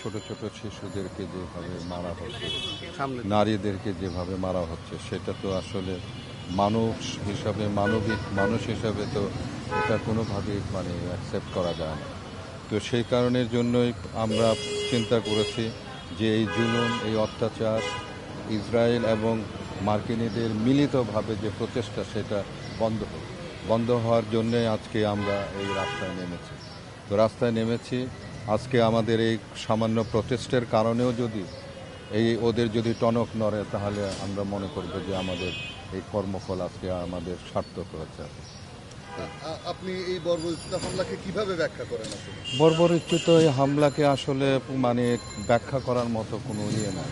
ছোট ছোট শিশুদেরকে যেভাবে মারা হচ্ছে, সামনে নারীদেরকে যেভাবে মারা হচ্ছে, সেটা তো আসলে মানুষ হিসাবে, মানবিক মানুষ হিসাবে তো এটা কোনোভাবেই মানে অ্যাকসেপ্ট করা যায় না। তো সেই কারণের জন্যই আমরা চিন্তা করেছি যে এই জুলুম, এই অত্যাচার ইসরায়েল এবং মার্কিনীদের মিলিতভাবে যে প্রচেষ্টা, সেটা বন্ধ হোক। বন্ধ হওয়ার জন্যে আজকে আমরা এই রাস্তায় নেমেছি। তো রাস্তায় নেমেছি আজকে আমাদের এই সামান্য প্রচেষ্টার কারণেও যদি ওদের যদি টনক নড়ে, তাহলে আমরা মনে করব যে আমাদের এই কর্মফল আজকে আমাদের সার্থক হয়েছে। আপনি এই বর্বরিত হামলাকে কিভাবে ব্যাখ্যা করেন? আসলে বর্বরোচিত এই হামলাকে আসলে মানে ব্যাখ্যা করার মতো কোনো ইয়ে না।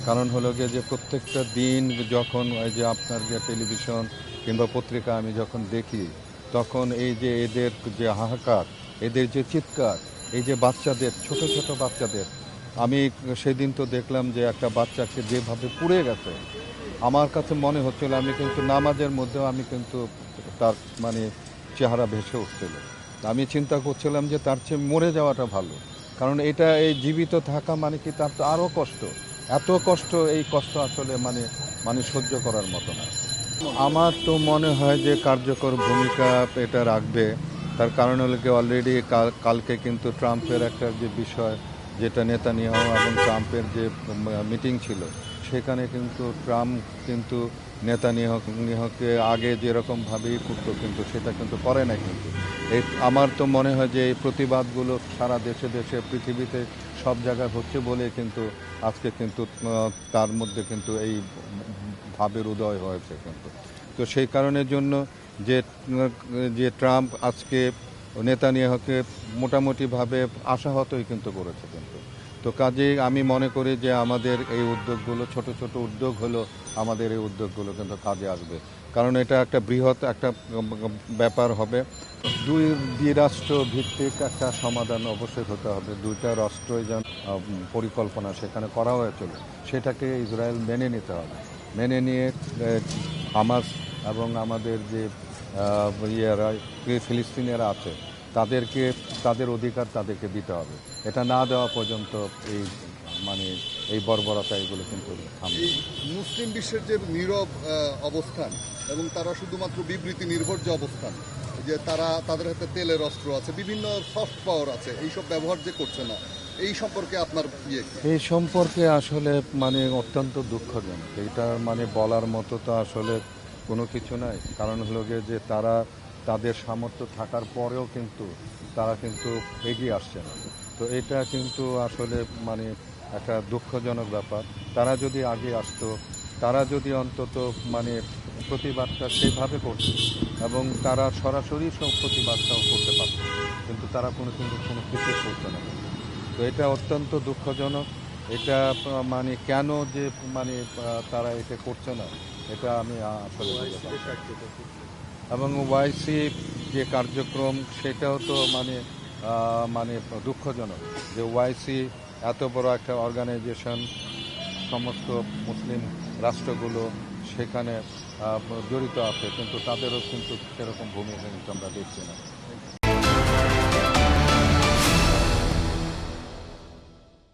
কারণ হলো গিয়ে যে প্রত্যেকটা দিন যখন এই যে আপনার যে টেলিভিশন কিংবা পত্রিকা আমি যখন দেখি, তখন এই যে এদের যে হাহাকার, এদের যে চিৎকার, এই যে বাচ্চাদের, ছোট ছোট বাচ্চাদের, আমি সেদিন তো দেখলাম যে একটা বাচ্চাকে যেভাবে পুড়ে গেছে, আমার কাছে মনে হচ্ছিল আমি কিন্তু নামাজের মধ্যেও আমি কিন্তু তার মানে চেহারা ভেসে উঠছিল। আমি চিন্তা করছিলাম যে তার চেয়ে মরে যাওয়াটা ভালো। কারণ এটা এই জীবিত থাকা মানে কি, তার তো আরও কষ্ট, এত কষ্ট, এই কষ্ট আসলে মানে সহ্য করার মতো না। আমার তো মনে হয় যে কার্যকর ভূমিকা এটা রাখবে। তার কারণ হলো কি, অলরেডি কালকে কিন্তু ট্রাম্পের একটা যে বিষয়, যেটা নেতানিয়াহু এবং ট্রাম্পের যে মিটিং ছিল, সেখানে কিন্তু ট্রাম্প কিন্তু নেতানিয়াহুকে আগে যেরকমভাবেই করতো, কিন্তু সেটা কিন্তু করে না। কিন্তু এই আমার তো মনে হয় যে এই প্রতিবাদগুলো সারা দেশে দেশে পৃথিবীতে সব জায়গায় হচ্ছে বলে কিন্তু আজকে কিন্তু তার মধ্যে কিন্তু এই ভাবের উদয় হয়েছে কিন্তু। তো সেই কারণের জন্য যে যে ট্রাম্প আজকে নেতানিয়াহুকে মোটামুটিভাবে আশাহতই কিন্তু করেছে কিন্তু। তো কাজেই আমি মনে করি যে আমাদের এই উদ্যোগগুলো, ছোট ছোট উদ্যোগ হলো, আমাদের এই উদ্যোগগুলো কিন্তু কাজে আসবে। কারণ এটা একটা বৃহৎ একটা ব্যাপার হবে। দুই দ্বিরাষ্ট্র ভিত্তিক একটা সমাধান অবশ্যই হতে হবে। দুইটা রাষ্ট্রই যেন পরিকল্পনা সেখানে করা হয়েছিল, সেটাকে ইসরায়েল মেনে নিতে হবে। মেনে নিয়ে হামাস এবং আমাদের যে ইয়েরা, ফিলিস্তিনিরা আছে, তাদেরকে তাদের অধিকার তাদেরকে দিতে হবে। এটা না দেওয়া পর্যন্ত এই মানে এই বর্বরতা এগুলো কিন্তু থামবে। এই মুসলিম বিশ্বের যে নীরব অবস্থান এবং তারা শুধুমাত্র বিবৃতি নির্ভর যে অবস্থান, যে তাদের হাতে তেলের অস্ত্র আছে, বিভিন্ন সফট পাওয়ার আছে, এইসব ব্যবহার যে করছে না, এই সম্পর্কে আপনার ইয়ে কি? এই সম্পর্কে আসলে মানে অত্যন্ত দুঃখজনক। এইটা মানে বলার মতো তো আসলে কোনো কিছু নাই। কারণ হলো গিয়ে যে তারা তাদের সামর্থ্য থাকার পরেও কিন্তু তারা কিন্তু এগিয়ে আসছে না। তো এটা কিন্তু আসলে মানে একটা দুঃখজনক ব্যাপার। তারা যদি আগে আসতো, তারা যদি অন্তত মানে প্রতিবাদটা সেভাবে করতো এবং তারা সরাসরি সব প্রতিবাদটাও করতে পারত, কিন্তু তারা কিন্তু কোনো কিছুই করছে না। তো এটা অত্যন্ত দুঃখজনক। এটা মানে কেন যে মানে তারা এটা করছে না, এটা আমি আসলে বলতে পারছি না। এবং ওয়াইসি যে কার্যক্রম, সেটাও তো মানে দুঃখজনক যে ওয়াইসি এত বড় একটা অর্গানাইজেশন, সমস্ত মুসলিম রাষ্ট্রগুলো সেখানে জড়িত আছে, কিন্তু তাদেরও কিন্তু সেরকম ভূমিকা কিন্তু আমরা দেখছি না।